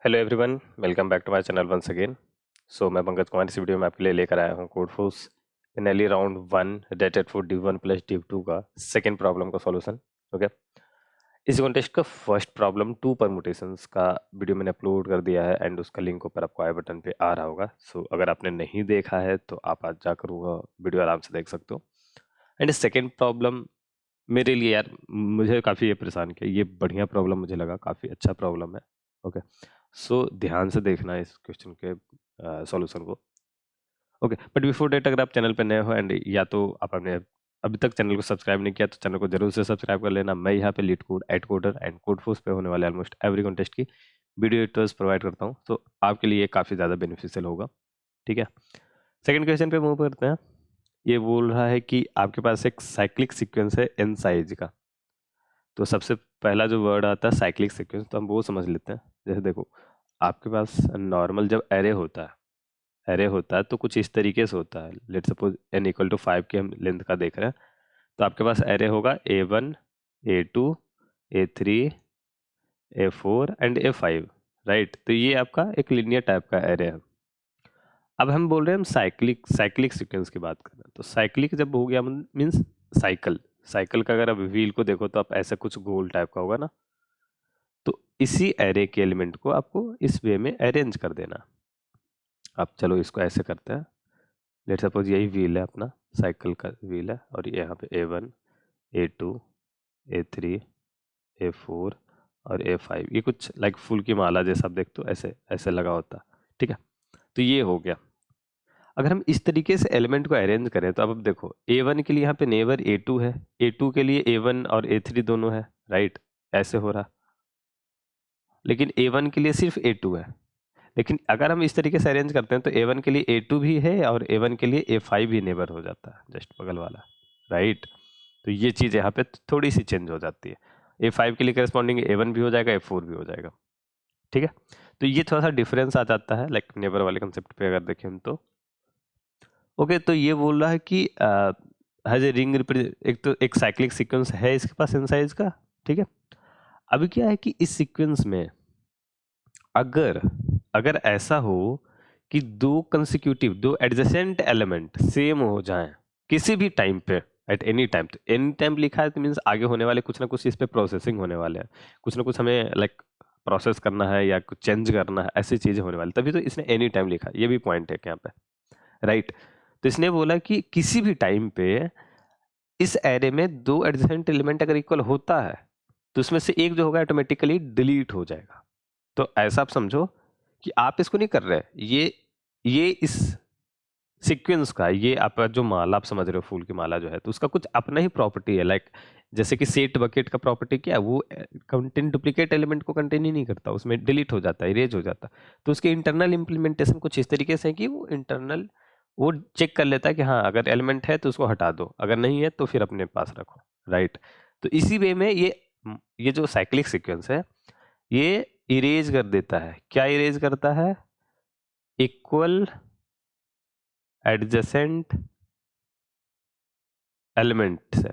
Hello everyone, welcome back to my channel once again. मैं पंकज कुमार इस video में आपके लिए लेकर आया हूँ Codeforces finale round 1 dated for D1 plus D2 का सेकंड प्रॉब्लम का सॉल्यूशन। ओके, इस कॉन्टेस्ट का फर्स्ट प्रॉब्लम 2 परमुटेशंस का वीडियो मैंने अपलोड कर दिया है एंड उसका लिंक ऊपर आपको आई बटन पे आ रहा होगा। अगर आपने नहीं देखा है तो आप आज जाकर वो वीडियो आराम से देख सकते हो। एंड सेकेंड प्रॉब्लम मेरे लिए यार मुझे काफ़ी ये परेशान किया, ये बढ़िया प्रॉब्लम मुझे लगा, काफ़ी अच्छा प्रॉब्लम है। ओके, ध्यान से देखना इस क्वेश्चन के सॉल्यूशन को। ओके, बट बिफोर डेट अगर आप चैनल पर नए हो एंड या तो आपने अभी तक चैनल को सब्सक्राइब नहीं किया तो चैनल को जरूर से सब्सक्राइब कर लेना। मैं यहाँ पे LeetCode AtCoder and Codeforces पे होने वाले ऑलमोस्ट एवरी कॉन्टेस्ट की वीडियो एडिटर्स प्रोवाइड करता हूँ, तो आपके लिए काफ़ी ज़्यादा बेनिफिशियल होगा। ठीक है, सेकेंड क्वेश्चन पे मूव करते हैं। ये बोल रहा है कि आपके पास एक साइक्लिक सीक्वेंस है n साइज का। तो सबसे पहला जो वर्ड आता है साइक्लिक सीक्वेंस, तो हम वो समझ लेते हैं। जैसे देखो, आपके पास नॉर्मल जब एरे होता है तो कुछ इस तरीके से होता है। Let suppose n equal to 5 की हम लेंथ का देख रहे हैं, तो आपके पास एरे होगा A1 A2 A3 A4 and A5, right. तो ये आपका एक लिनियर टाइप का एरे है। अब हम बोल रहे हैं हम साइक्लिक सीक्वेंस की बात कर रहे हैं। तो साइक्लिक जब हो गया मीन्स साइकिल साइकिल का अगर आप व्हील को देखो तो आप ऐसा कुछ गोल टाइप का होगा ना। तो इसी एरे के एलिमेंट को आपको इस वे में अरेंज कर देना। अब चलो इसको ऐसे करते हैं। लेट सपोज यही व्हील है, अपना साइकिल का व्हील है, और यहाँ पे A1 A2 A3 A4 और A5, ये कुछ लाइक फूल की माला जैसा आप देखते हो, ऐसे ऐसे लगा होता। ठीक है, तो ये हो गया। अगर हम इस तरीके से एलिमेंट को अरेंज करें तो अब देखो A1 के लिए यहाँ पे नेबर A2 है, A2 के लिए A1 और A3 दोनों है, राइट। ऐसे हो रहा, लेकिन A1 के लिए सिर्फ A2 है। लेकिन अगर हम इस तरीके से अरेंज करते हैं तो A1 के लिए A2 भी है और A1 के लिए A5 भी नेबर हो जाता है, जस्ट बगल वाला, राइट। तो ये चीज़ यहाँ पे थोड़ी सी चेंज हो जाती है। A5 के लिए करस्पॉन्डिंग A1 भी हो जाएगा, A4 भी हो जाएगा। ठीक है, तो ये थोड़ा सा डिफरेंस आ जाता है लाइक नेबर वाले कंसेप्ट पे अगर देखें तो। ओके, तो ये बोल रहा है कि हैज ए रिंग, एक साइक्लिक सीक्वेंस है इसके पास इन साइज का। ठीक है, अभी क्या है कि इस सीक्वेंस में अगर अगर ऐसा हो कि दो एडजेसेंट एलिमेंट सेम हो जाएं किसी भी टाइम पे, एट एनी टाइम। तो एनी टाइम लिखा है तो मीन्स आगे होने वाले कुछ ना कुछ इस पे प्रोसेसिंग होने वाले हैं, कुछ ना कुछ हमें लाइक प्रोसेस करना है या कुछ चेंज करना है, ऐसी चीजें होने वाली, तभी तो इसने एनी टाइम लिखा है। ये भी पॉइंट है यहाँ पे, राइट। तो इसने बोला कि किसी भी टाइम पे इस एरे में दो एडजेसेंट एलिमेंट अगर इक्वल होता है तो उसमें से एक जो होगा ऑटोमेटिकली डिलीट हो जाएगा। तो ऐसा आप समझो कि आप इसको नहीं कर रहे, ये इस सीक्वेंस का, ये आपका जो माला आप समझ रहे हो, फूल की माला जो है, तो उसका कुछ अपना ही प्रॉपर्टी है। लाइक जैसे कि सेट बकेट का प्रॉपर्टी क्या है, वो कंटेन डुप्लीकेट एलिमेंट को कंटेन ही नहीं करता, उसमें डिलीट हो जाता है, इरेज हो जाता है। तो उसके इंटरनल इंप्लीमेंटेशन कुछ इस तरीके से है कि वो चेक कर लेता है कि हाँ अगर एलिमेंट है तो उसको हटा दो, अगर नहीं है तो फिर अपने पास रखो, राइट। तो इसी वे में ये जो साइक्लिक सीक्वेंस है ये इरेज कर देता है। क्या इरेज करता है? इक्वल एडजेसेंट एलिमेंट से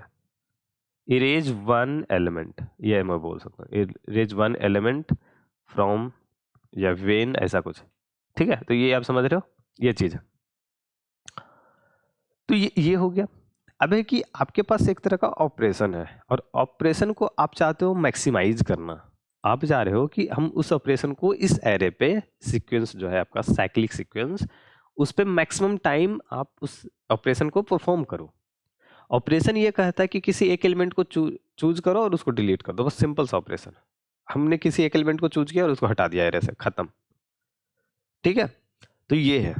इरेज वन एलिमेंट, ये मैं बोल सकता हूँ, इरेज वन एलिमेंट फ्रॉम या वेन, ऐसा कुछ। ठीक है, तो ये आप समझ रहे हो, ये चीज है। तो ये हो गया। अब है कि आपके पास एक तरह का ऑपरेशन है और ऑपरेशन को आप चाहते हो मैक्सिमाइज करना। आप चाह रहे हो कि हम उस ऑपरेशन को इस एरे पे, सीक्वेंस जो है आपका साइक्लिक सीक्वेंस, उस पे मैक्सिमम टाइम आप उस ऑपरेशन को परफॉर्म करो। ऑपरेशन ये कहता है कि किसी एक एलिमेंट को चूज करो और उसको डिलीट कर दो, बस सिंपल सा ऑपरेशन। हमने किसी एक एलिमेंट को चूज किया और उसको हटा दिया एरे से, खत्म। ठीक है, तो ये है।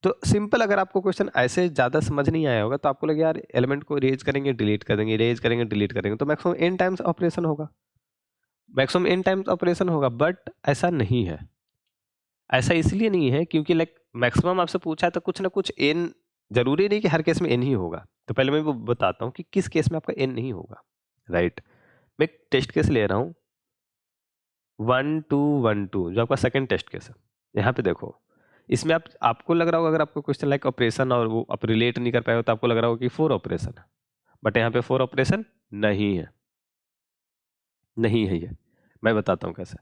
तो सिंपल, अगर आपको क्वेश्चन ऐसे ज्यादा समझ नहीं आया होगा तो आपको लगे यार एलिमेंट को इरेज करेंगे डिलीट कर देंगे, इरेज करेंगे डिलीट करेंगे, तो मैक्सिमम एन टाइम्स ऑपरेशन होगा, मैक्सिमम एन टाइम्स ऑपरेशन होगा। बट ऐसा नहीं है। ऐसा इसलिए नहीं है क्योंकि लाइक मैक्सिमम आपसे पूछा है तो कुछ ना कुछ एन, जरूरी नहीं कि हर केस में एन ही होगा। तो पहले मैं वो बताता हूँ कि किस केस में आपका एन नहीं होगा, राइट। मैं एक टेस्ट केस ले रहा हूँ 1 2 1 2, जो आपका सेकंड टेस्ट केस है। यहाँ पे देखो, इसमें आपको लग रहा होगा, अगर आपको क्वेश्चन लाइक ऑपरेशन और वो आप रिलेट नहीं कर पाए हो तो आपको लग रहा होगा कि 4 ऑपरेशन है, बट यहाँ पे 4 ऑपरेशन नहीं है, नहीं है ये। मैं बताता हूँ कैसे।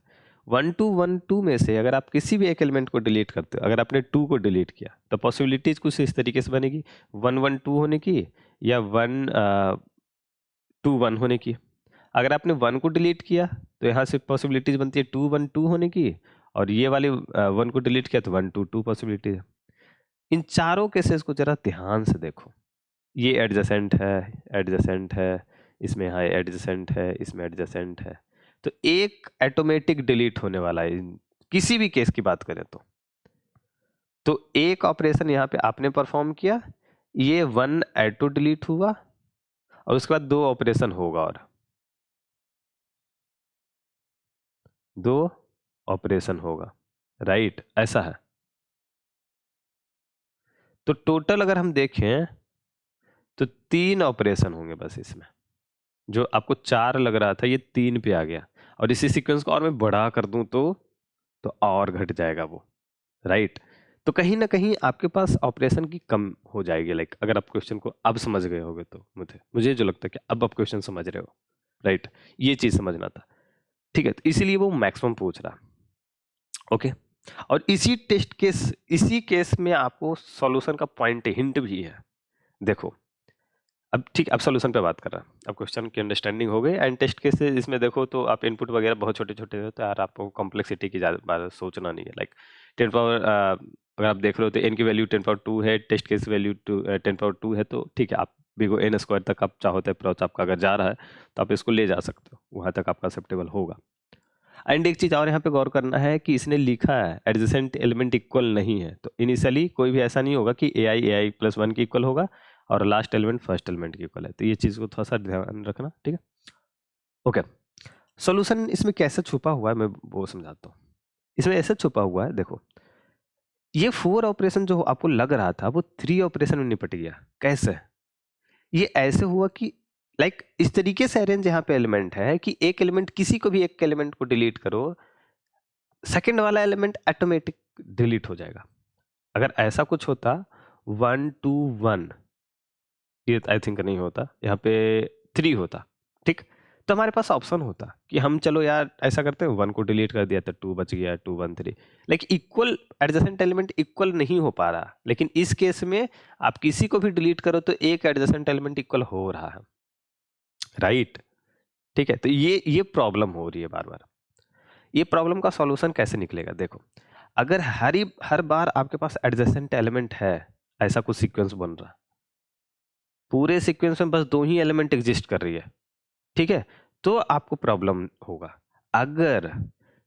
1212 में से अगर आप किसी भी एक एलिमेंट को डिलीट करते हो, अगर आपने 2 को डिलीट किया तो पॉसिबिलिटीज कुछ इस तरीके से बनेगी, 112 होने की या 121 होने की। अगर आपने 1 को डिलीट किया तो यहाँ से पॉसिबिलिटीज बनती है 212 होने की, और ये वाले 1 को डिलीट किया तो 122 पॉसिबिलिटी है। इन चारों केसेस को जरा ध्यान से देखो, ये एडजेसेंट है, इसमें हाई एडजेसेंट है, इसमें एडजेसेंट है, तो एक ऑटोमेटिक डिलीट होने वाला है किसी भी केस की बात करें तो एक ऑपरेशन यहाँ पे आपने परफॉर्म किया, ये 1 ऑटो डिलीट हुआ और उसके बाद 2 ऑपरेशन होगा और 2 ऑपरेशन होगा, राइट, ऐसा है। तो टोटल अगर हम देखें तो 3 ऑपरेशन होंगे बस इसमें, जो आपको 4 लग रहा था ये 3 पे आ गया, और इसी सीक्वेंस को और मैं बड़ा कर दूं तो और घट जाएगा वो, राइट। तो कहीं ना कहीं आपके पास ऑपरेशन की कम हो जाएगी, लाइक अगर आप क्वेश्चन को अब समझ गए होगे तो मुझे जो लगता है कि अब आप क्वेश्चन समझ रहे हो, राइट, ये चीज समझना था, ठीक है। तो इसीलिए वो मैक्सिमम पूछ रहा, ओके। और इसी केस में आपको सॉल्यूशन का पॉइंट हिंट भी है, देखो। अब ठीक, अब सॉल्यूशन पे बात कर रहा है, अब क्वेश्चन की अंडरस्टैंडिंग हो गई। एंड टेस्ट केस इसमें देखो तो आप इनपुट वगैरह बहुत छोटे छोटे हैं, तो यार आपको कॉम्प्लेक्सिटी की ज़्यादा सोचना नहीं है, लाइक 10 पावर अगर आप देख रहे हो तो n की वैल्यू 10 पावर 2 है, टेस्ट केस वैल्यू 10 पावर 2 है, तो ठीक है, आप भी को n स्क्वायर तक आप चाहो तो अप्रोच आपका अगर जा रहा है तो आप इसको ले जा सकते हो, वहाँ तक आपका एक्सेप्टेबल होगा। एंड एक चीज़ और यहाँ पे गौर करना है कि इसने लिखा है एडजेसेंट एलिमेंट इक्वल नहीं है, तो इनिशियली कोई भी ऐसा नहीं होगा कि ai प्लस 1 की इक्वल होगा और लास्ट एलिमेंट फर्स्ट एलिमेंट की इक्वल है, तो ये चीज़ को थोड़ा सा ध्यान रखना, ठीक है, ओके। सॉल्यूशन इसमें कैसे छुपा हुआ है मैं वो समझाता हूँ। इसमें ऐसे छुपा हुआ है, देखो, ये 4 ऑपरेशन जो आपको लग रहा था वो 3 ऑपरेशन में निपट गया। कैसे? ये ऐसे हुआ कि लाइक इस तरीके से अरेंज यहाँ पे एलिमेंट है कि एक एलिमेंट, किसी को भी एक एलिमेंट को डिलीट करो, सेकंड वाला एलिमेंट ऑटोमेटिक डिलीट हो जाएगा। अगर ऐसा कुछ होता 1 2 1, ये आई थिंक नहीं होता, यहाँ पे 3 होता, ठीक, तो हमारे पास ऑप्शन होता कि हम चलो यार ऐसा करते हैं 1 को डिलीट कर दिया तो 2 बच गया, 2 1 3, like equal adjacent element equal नहीं हो पा रहा, लेकिन इस केस में आप किसी को भी डिलीट करो तो एक एडजेसेंट एलिमेंट इक्वल हो रहा है, राइट, ठीक है। तो ये प्रॉब्लम हो रही है बार बार। ये प्रॉब्लम का सॉल्यूशन कैसे निकलेगा, देखो, अगर हर बार आपके पास एडजेसेंट एलिमेंट है, ऐसा कुछ सीक्वेंस बन रहा, पूरे सीक्वेंस में बस 2 ही एलिमेंट एग्जिस्ट कर रही है, ठीक है, तो आपको प्रॉब्लम होगा। अगर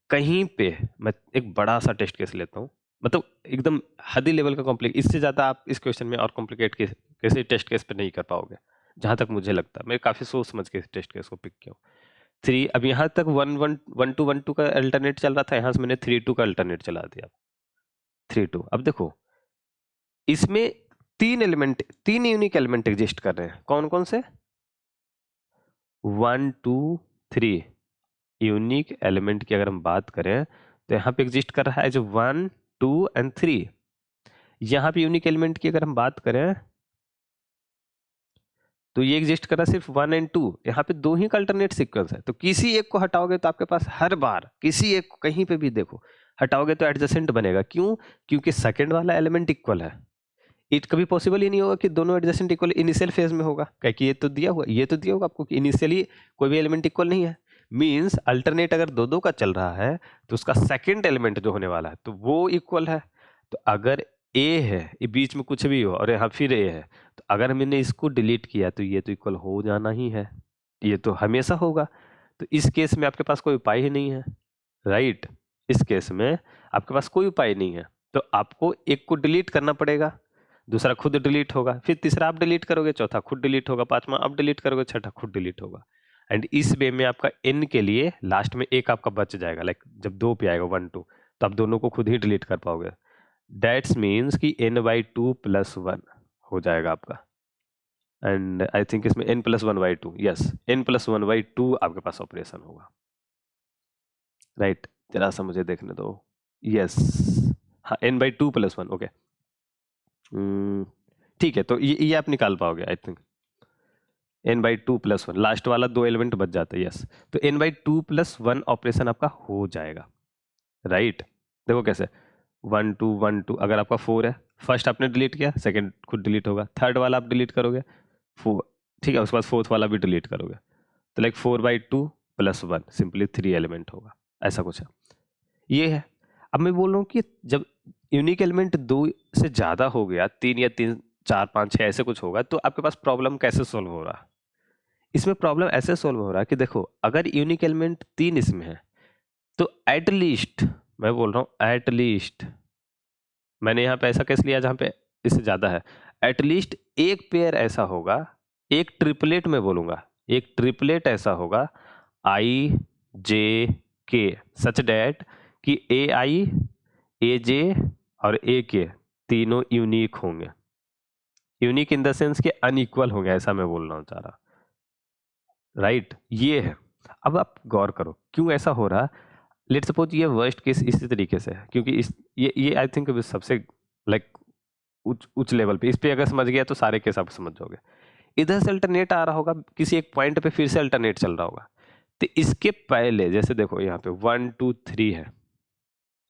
कहीं पे, मैं एक बड़ा सा टेस्ट केस लेता हूँ, मतलब एकदम हदी लेवल का कॉम्प्लिकेट, इससे ज़्यादा आप इस क्वेश्चन में और कॉम्प्लिकेट कैसे टेस्ट केस पे नहीं कर पाओगे, जहाँ तक मुझे लगता है। मैं काफ़ी सोच समझ के इस टेस्ट केस को पिक किया हूँ। 3, अब यहाँ तक 1 1 का अल्टरनेट चल रहा था, यहाँ से मैंने 3 2 का अल्टरनेट चला दिया, 3 2। अब देखो, इसमें 3 यूनिक एलिमेंट एग्जिस्ट कर रहे हैं, कौन कौन से? 1 2 3 यूनिक एलिमेंट की अगर हम बात करें तो यहाँ पे एग्जिस्ट कर रहा है जो 1 2 एंड 3। यहाँ पे यूनिक एलिमेंट की अगर हम बात करें तो ये एग्जिस्ट कर रहा है सिर्फ 1 एंड 2, यहाँ पे 2 ही का अल्टरनेट सीक्वेंस है, तो किसी एक को हटाओगे तो आपके पास हर बार किसी एक को कहीं पे भी देखो हटाओगे तो एडजेसेंट बनेगा। क्यों? क्योंकि सेकंड वाला एलिमेंट इक्वल है। इट कभी पॉसिबल ही नहीं होगा कि दोनों एडजेसेंट इक्वल इनिशियल फेज में होगा, क्योंकि ये तो दिया होगा आपको कि इनिशियली कोई भी एलिमेंट इक्वल नहीं है। मींस अल्टरनेट अगर 2 2 का चल रहा है तो उसका सेकंड एलिमेंट जो होने वाला है तो वो इक्वल है। तो अगर ए है, ये बीच में कुछ भी हो और यहाँ फिर ए है, तो अगर मैंने इसको डिलीट किया तो ये तो इक्वल हो जाना ही है, ये तो हमेशा होगा। तो इस केस में आपके पास कोई उपाय ही नहीं है, राइट। इस केस में आपके पास कोई उपाय नहीं है, तो आपको एक को डिलीट करना पड़ेगा, दूसरा खुद डिलीट होगा, फिर तीसरा आप डिलीट करोगे, चौथा खुद डिलीट होगा, पांचवा आप डिलीट करोगे, छठा खुद डिलीट होगा। एंड इस वे में आपका n के लिए लास्ट में एक आपका बच जाएगा, लाइक जब 2 पे आएगा 1 2, तो आप दोनों को खुद ही डिलीट कर पाओगे। दैट्स मीन्स कि n/2 + 1 हो जाएगा आपका। एंड आई थिंक इसमें n + 1/2, यस, n + 1/2 आपके पास ऑपरेशन होगा, राइट। जरा सा मुझे देखने दो, यस, हाँ, n/2 + 1, ओके, ठीक है। तो ये आप निकाल पाओगे आई थिंक, n/2 + 1, लास्ट वाला 2 एलिमेंट बच जाता है, यस। तो n/2 + 1 ऑपरेशन आपका हो जाएगा, राइट। देखो कैसे 1 2 1 2, अगर आपका 4 है, फर्स्ट आपने डिलीट किया, सेकंड खुद डिलीट होगा, थर्ड वाला आप डिलीट करोगे 4, ठीक है, उसके बाद फोर्थ वाला भी डिलीट करोगे, तो लाइक 4/2 + 1 सिंपली 3 एलिमेंट होगा, ऐसा कुछ है। ये है। अब मैं बोल रहा हूँ कि जब यूनिक एलिमेंट 2 से ज़्यादा हो गया, 3 या 3 4 5 6 ऐसे कुछ होगा, तो आपके पास प्रॉब्लम कैसे सॉल्व हो रहा है? इसमें प्रॉब्लम ऐसे सॉल्व हो रहा है कि देखो, अगर यूनिक एलिमेंट 3 इसमें है, तो एट लीस्ट, मैं बोल रहा हूँ एट लीस्ट, मैंने यहाँ पे ऐसा केस लिया जहाँ पे इससे ज़्यादा है, एट लीस्ट एक पेयर ऐसा होगा, एक ट्रिपलेट में बोलूँगा, एक ट्रिपलेट ऐसा होगा आई जे के, सच डैट कि ए आई ए जे और ए के तीनों यूनिक होंगे। यूनिक इन द सेंस के अनइक्वल होंगे, ऐसा मैं बोलना चाह रहा, राइट। ये है। अब आप गौर करो क्यों ऐसा हो रहा। लेट सपोज ये वर्स्ट केस इसी तरीके से है, क्योंकि इस ये आई थिंक सबसे लाइक उच्च लेवल पे, इस पे अगर समझ गया तो सारे केस आप समझ जाओगे। इधर से अल्टरनेट आ रहा होगा, किसी एक पॉइंट पे फिर से अल्टरनेट चल रहा होगा, तो इसके पहले जैसे देखो यहाँ पे 1 2 3 है,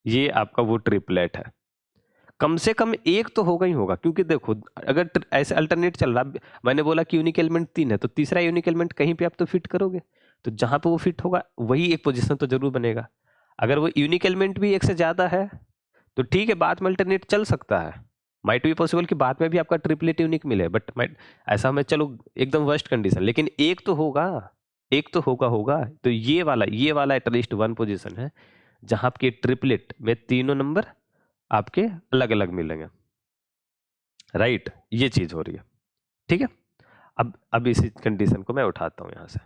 ये आपका वो ट्रिपलेट है, कम से कम एक तो होगा ही होगा, क्योंकि देखो अगर ऐसे अल्टरनेट चल रहा, मैंने बोला कि यूनिक एलिमेंट 3 है, तो तीसरा यूनिक एलिमेंट कहीं पे आप तो फिट करोगे, तो जहां पे वो फिट होगा वही एक पोजीशन तो जरूर बनेगा। अगर वो यूनिक एलिमेंट भी एक से ज्यादा है तो ठीक है, बाद में अल्टरनेट चल सकता है, माइट बी पॉसिबल कि बाद में भी आपका ट्रिपलेट यूनिक मिले, बट माइट ऐसा में चलो एकदम वर्स्ट कंडीशन, लेकिन एक तो होगा, एक तो होगा, तो ये वाला एटलीस्ट वन पोजीशन है जहां आपके ट्रिपलेट में तीनों नंबर आपके अलग अलग मिलेंगे, राइट। ये चीज हो रही है, ठीक है। अब इसी कंडीशन को मैं उठाता हूं यहां से,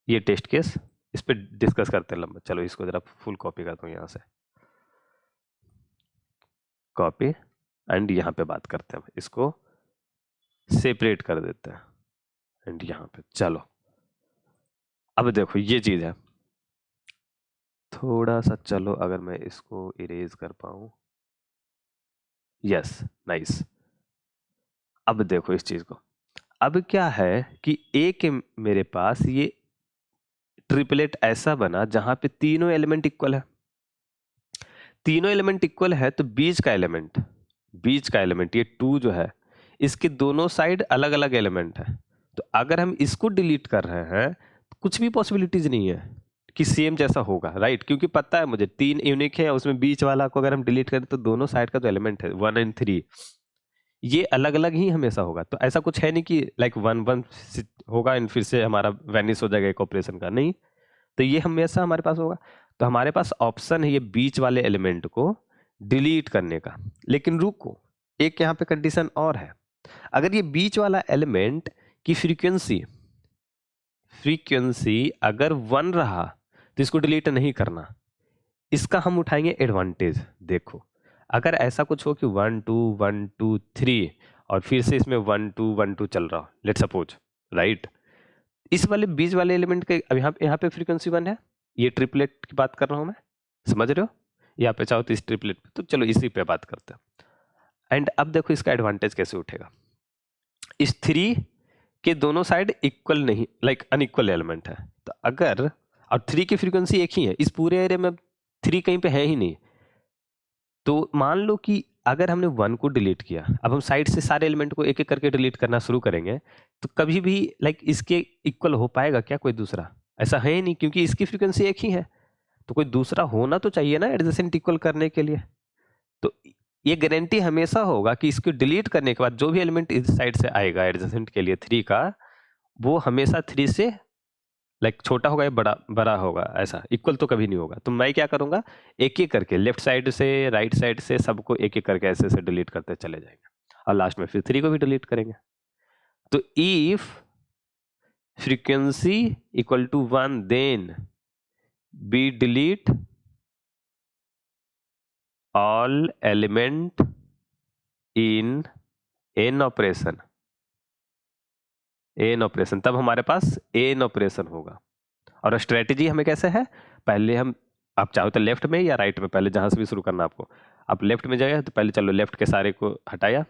ये टेस्ट केस, इस पे डिस्कस करते हैं लंबा, चलो इसको जरा फुल कॉपी करता हूं यहां से, कॉपी, एंड यहां पे बात करते हैं, इसको सेपरेट कर देते हैं, एंड यहां पे चलो। अब देखो ये चीज है, थोड़ा सा चलो अगर मैं इसको इरेज कर पाऊं, यस, नाइस। अब देखो इस चीज को, अब क्या है कि ए के मेरे पास ये ट्रिपलेट ऐसा बना जहां पे तीनों एलिमेंट इक्वल है, तीनों एलिमेंट इक्वल है, तो बीच का एलिमेंट ये 2 जो है, इसके दोनों साइड अलग अलग एलिमेंट है, तो अगर हम इसको डिलीट कर रहे हैं तो कुछ भी पॉसिबिलिटीज नहीं है कि सेम जैसा होगा, राइट, क्योंकि पता है मुझे 3 यूनिक है, उसमें बीच वाला को अगर हम डिलीट करें तो दोनों साइड का जो एलिमेंट है 1 और 3 ये अलग अलग ही हमेशा होगा, तो ऐसा कुछ है नहीं कि लाइक 1 1 होगा एंड फिर से हमारा वैनिश हो जाएगा एक ऑपरेशन का, नहीं, तो ये हमेशा हमारे पास होगा। तो हमारे पास ऑप्शन है ये बीच वाले एलिमेंट को डिलीट करने का, लेकिन रुको, एक यहाँ पे कंडीशन और है, अगर ये बीच वाला एलिमेंट की फ्रीक्वेंसी अगर 1 रहा तो इसको डिलीट नहीं करना, इसका हम उठाएंगे एडवांटेज। देखो अगर ऐसा कुछ हो कि 1 2 1 2 3 और फिर से इसमें 1 2 1 2 चल रहा, लेट सपोज, राइट, इस वाले बीच वाले एलिमेंट के अब यहाँ पे फ्रीक्वेंसी 1 है, ये ट्रिपलेट की बात कर रहा हूं मैं, समझ रहे हो, यहाँ पे चाहो तो इस ट्रिपलेट पे, तो चलो इसी पे बात करते हैं। एंड अब देखो इसका एडवांटेज कैसे उठेगा, इस 3 के दोनों साइड इक्वल नहीं, लाइक अनइक्वल एलिमेंट है, तो अगर, और 3 की फ्रीक्वेंसी एक ही है, इस पूरे एरिया में 3 कहीं पे है ही नहीं, तो मान लो कि अगर हमने 1 को डिलीट किया, अब हम साइड से सारे एलिमेंट को एक एक करके डिलीट करना शुरू करेंगे, तो कभी भी लाइक इसके इक्वल हो पाएगा क्या कोई दूसरा? ऐसा है ही नहीं, क्योंकि इसकी फ्रीक्वेंसी एक ही है, तो कोई दूसरा होना तो चाहिए ना एडजेसेंट इक्वल करने के लिए। तो ये गारंटी हमेशा होगा कि इसको डिलीट करने के बाद जो भी एलिमेंट इस साइड से आएगा एडजेसेंट के लिए 3 का, वो हमेशा 3 से लाइक छोटा होगा या बड़ा बड़ा होगा, ऐसा इक्वल तो कभी नहीं होगा। तो मैं क्या करूंगा, एक एक करके लेफ्ट साइड से राइट साइड से सबको एक एक करके ऐसे ऐसे डिलीट करते चले जाएंगे, और लास्ट में फिर 3 को भी डिलीट करेंगे। तो if frequency equal to 1 then be delete all element in an operation, तब हमारे पास एन ऑपरेशन होगा। और स्ट्रेटेजी हमें कैसे है, पहले हम, आप चाहो तो लेफ्ट में या राइट में, पहले जहां से भी शुरू करना आपको, आप लेफ्ट में जाए तो पहले चलो लेफ्ट के सारे को हटाया,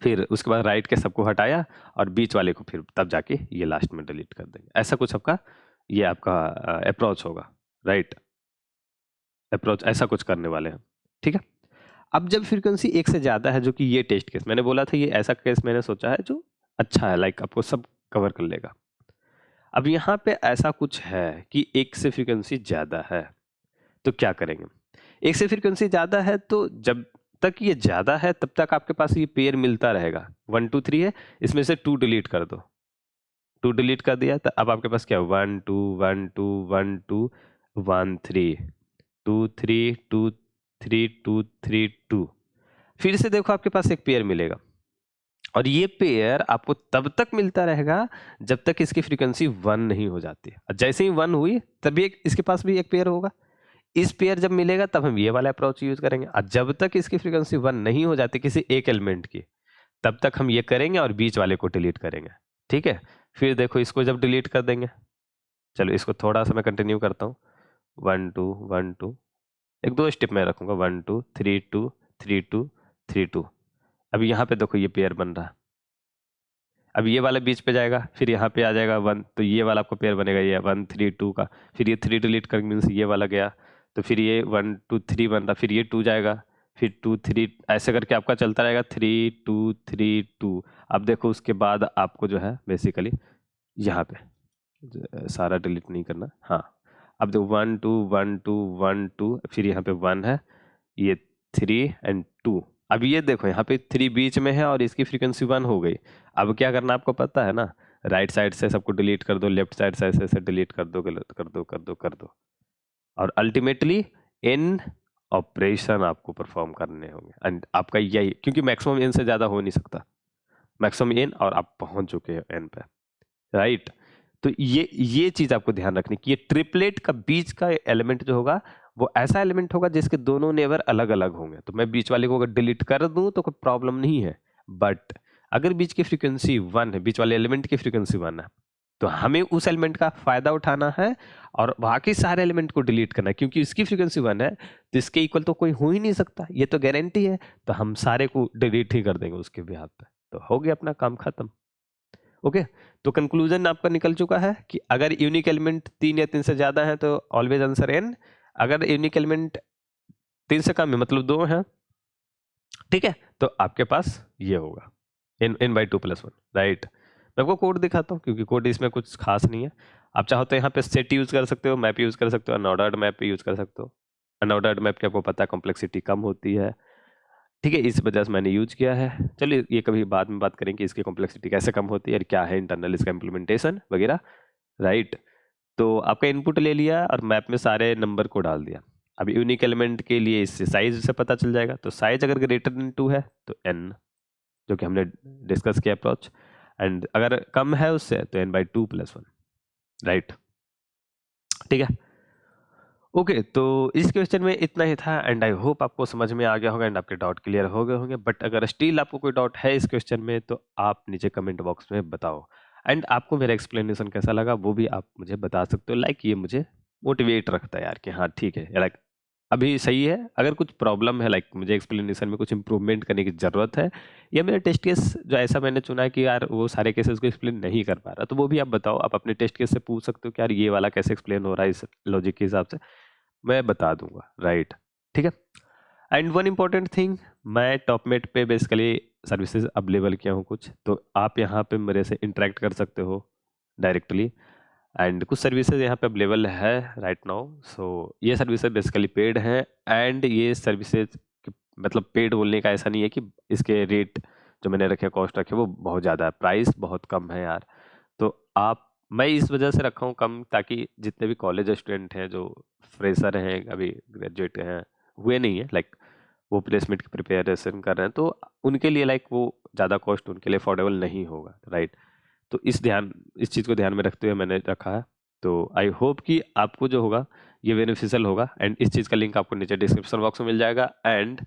फिर उसके बाद राइट के सबको हटाया, और बीच वाले को फिर तब जाके ये लास्ट में डिलीट कर देंगे, ऐसा कुछ आपका ये आपका अप्रोच होगा, राइट। अप्रोच ऐसा कुछ करने वाले हैं, ठीक है। अब जब फ्रीक्वेंसी एक से ज़्यादा है, जो कि ये टेस्ट केस मैंने बोला था, ये ऐसा केस मैंने सोचा है जो अच्छा है, लाइक आपको सब कवर कर लेगा। अब यहाँ पे ऐसा कुछ है कि एक से फ्रीक्वेंसी ज़्यादा है, तो क्या करेंगे? एक से फ्रीक्वेंसी ज़्यादा है तो जब तक ये ज़्यादा है तब तक आपके पास ये पेयर मिलता रहेगा। 1 2 3 है, इसमें से 2 डिलीट कर दो। 2 डिलीट कर दिया तो अब आपके पास क्या है? 1 2 1 2 1 2 1 3 2 3 2 3 2 3 2। फिर से देखो आपके पास एक पेयर मिलेगा, और ये पेयर आपको तब तक मिलता रहेगा जब तक इसकी फ्रीक्वेंसी 1 नहीं हो जाती। और जैसे ही 1 हुई तभी इसके पास भी एक पेयर होगा। इस पेयर जब मिलेगा तब हम ये वाला अप्रोच यूज करेंगे। और जब तक इसकी फ्रीक्वेंसी 1 नहीं हो जाती किसी एक एलिमेंट की, तब तक हम ये करेंगे और बीच वाले को डिलीट करेंगे, ठीक है। फिर देखो इसको जब डिलीट कर देंगे, चलो इसको थोड़ा सा मैं कंटिन्यू करता हूँ। 1 2 1 2, एक दो स्टेप में रखूंगा, 1 2 3 2 3 2 3 2। अब यहाँ पे देखो ये पेयर बन रहा है। अब ये वाला बीच पे जाएगा, फिर यहाँ पे आ जाएगा 1, तो ये वाला आपको पेयर बनेगा, ये 1 3 2 का। फिर ये 3 डिलीट कर मीन्स ये वाला गया, तो फिर ये 1 2 3 बन रहा, फिर ये 2 जाएगा, फिर 2 3, ऐसे करके आपका चलता रहेगा 3 2 3 2। अब देखो उसके बाद आपको जो है बेसिकली यहाँ पे सारा डिलीट नहीं करना, हाँ। अब देखो 1 2 1 2 1 2, फिर यहाँ पे 1 है, ये 3 एंड 2। अब ये देखो यहाँ पे 3 बीच में है और इसकी फ्रीक्वेंसी 1 हो गई। अब क्या करना आपको पता है ना, राइट साइड से सबको डिलीट कर दो, लेफ्ट साइड से ऐसे डिलीट कर दो, गलत कर दो, कर दो, कर दो। और अल्टीमेटली एन ऑपरेशन आपको परफॉर्म करने होंगे, एंड आपका यही, क्योंकि मैक्सिमम एन से ज़्यादा हो नहीं सकता, मैक्सिमम एन, और आप पहुंच चुके हैं एन पे, राइट। तो ये चीज आपको ध्यान रखनी कि ये ट्रिपलेट का बीच का एलिमेंट जो होगा वो ऐसा एलिमेंट होगा जिसके दोनों नेबर अलग अलग होंगे। तो मैं बीच वाले को अगर डिलीट कर दूं तो कोई प्रॉब्लम नहीं है, बट अगर बीच की फ्रीक्वेंसी 1 है, बीच वाले एलिमेंट की फ्रीक्वेंसी 1 है, तो हमें उस एलिमेंट का फायदा उठाना है और बाकी सारे एलिमेंट को डिलीट करना है, क्योंकि इसकी फ्रीक्वेंसी 1 है तो इसके इक्वल तो कोई हो ही नहीं सकता, ये तो गारंटी है। तो हम सारे को डिलीट ही कर देंगे उसके बिहाफ पे, तो हो गया अपना काम खत्म। ओके, तो कंक्लूजन आपका निकल चुका है कि अगर यूनिक एलिमेंट 3 या 3 से ज्यादा है तो ऑलवेज आंसर एन। अगर यूनिक एलिमेंट 3 से कम है मतलब 2 है, ठीक है, तो आपके पास ये होगा n/2+1, राइट। मैं आपको कोड दिखाता हूँ क्योंकि कोड इसमें कुछ खास नहीं है। आप चाहो तो यहाँ पे सेट यूज कर सकते हो, मैप यूज कर सकते हो, अनऑर्डर्ड मैप यूज कर सकते हो। अनऑर्डर्ड मैप की आपको पता है कॉम्प्लेक्सिटी कम होती है, ठीक है, इस वजह से मैंने यूज किया है। चलिए ये कभी बाद में बात करेंगे कि इसकी कॉम्प्लेक्सिटी कैसे कम होती है और क्या है इंटरनल इसका इम्प्लीमेंटेशन वगैरह, राइट। तो आपका इनपुट ले लिया और मैप में सारे नंबर को डाल दिया। अब यूनिक एलिमेंट के लिए इससे साइज से पता चल जाएगा, तो साइज अगर ग्रेटर देन 2 है तो n, जो कि हमने डिस्कस किया अप्रोच, एंड अगर कम है उससे तो n/2+1, राइट, ठीक है। ओके, तो इस क्वेश्चन में इतना ही था एंड आई होप आपको समझ में आ गया होगा एंड आपके डाउट क्लियर हो गए होंगे। बट अगर स्टिल आपको कोई डाउट है इस क्वेश्चन में तो आप नीचे कमेंट बॉक्स में बताओ, एंड आपको मेरा एक्सप्लेनेशन कैसा लगा वो भी आप मुझे बता सकते हो। लाइक ये मुझे मोटिवेट रखता है यार कि हाँ ठीक है, लाइक अभी सही है। अगर कुछ प्रॉब्लम है, लाइक मुझे एक्सप्लेनेशन में कुछ इंप्रूवमेंट करने की ज़रूरत है, या मेरा टेस्ट केस जो ऐसा मैंने चुना है कि यार वो सारे केसेस को एक्सप्लेन नहीं कर पा रहा, तो वो भी आप बताओ। आप अपने टेस्ट केस से पूछ सकते हो कि यार ये वाला कैसे एक्सप्लेन हो रहा है इस लॉजिक के हिसाब से, मैं बता दूंगा, राइट, ठीक है। एंड वन इम्पॉर्टेंट थिंग, मैं टॉपमेट पे बेसिकली सर्विसेज अवेलेबल किया हूँ कुछ, तो आप यहाँ पे मेरे से इंटरेक्ट कर सकते हो डायरेक्टली, एंड कुछ सर्विसेज यहाँ पे अवेलेबल है राइट नाउ। सो ये सर्विसेज बेसिकली पेड हैं, एंड ये सर्विसेज मतलब पेड बोलने का ऐसा नहीं है कि इसके रेट जो मैंने रखे, कॉस्ट रखे वो बहुत ज़्यादा है, प्राइस बहुत कम है यार। तो आप, मैं इस वजह से रखा हूँ कम ताकि जितने भी कॉलेज स्टूडेंट हैं जो फ्रेशर हैं, अभी ग्रेजुएट हैं, हुए नहीं है, लाइक वो प्लेसमेंट की प्रिपरेशन कर रहे हैं, तो उनके लिए लाइक वो ज़्यादा कॉस्ट उनके लिए अफोर्डेबल नहीं होगा, राइट। तो इस चीज़ को ध्यान में रखते हुए मैंने रखा है। तो आई होप कि आपको जो होगा ये बेनिफिशियल होगा, एंड इस चीज़ का लिंक आपको नीचे डिस्क्रिप्शन बॉक्स में मिल जाएगा, एंड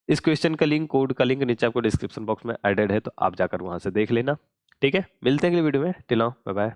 इस क्वेश्चन का लिंक, कोड का लिंक नीचे आपको डिस्क्रिप्शन बॉक्स में एडेड है, तो आप जाकर वहाँ से देख लेना, ठीक है। मिलते हैं अगली वीडियो में, टिल नाउ बाय बाय।